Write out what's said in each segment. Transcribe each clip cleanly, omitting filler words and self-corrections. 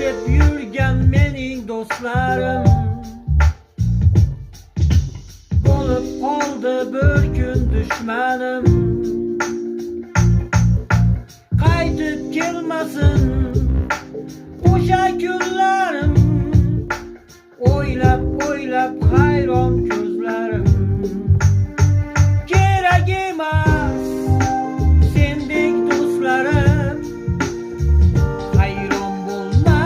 deb yurgan mening do'stlarim bo'lib qoldi bir kun dushmanim. Qaytib kelmasin o'sha kunlarim, o'ylab o'ylab hayron ko'zlarim. Kerak emas sendek do'stlarim, hayron bo'lma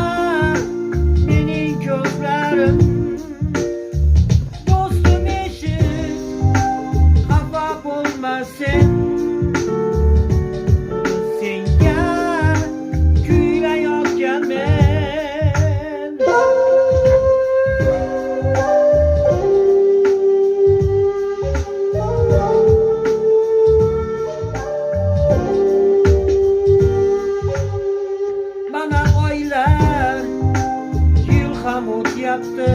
mening ko'zlarim. Do'stim eshit, xafa bo'lma sen, senga kuylayotganmen. Mana oylar, yil ham o'tyapti,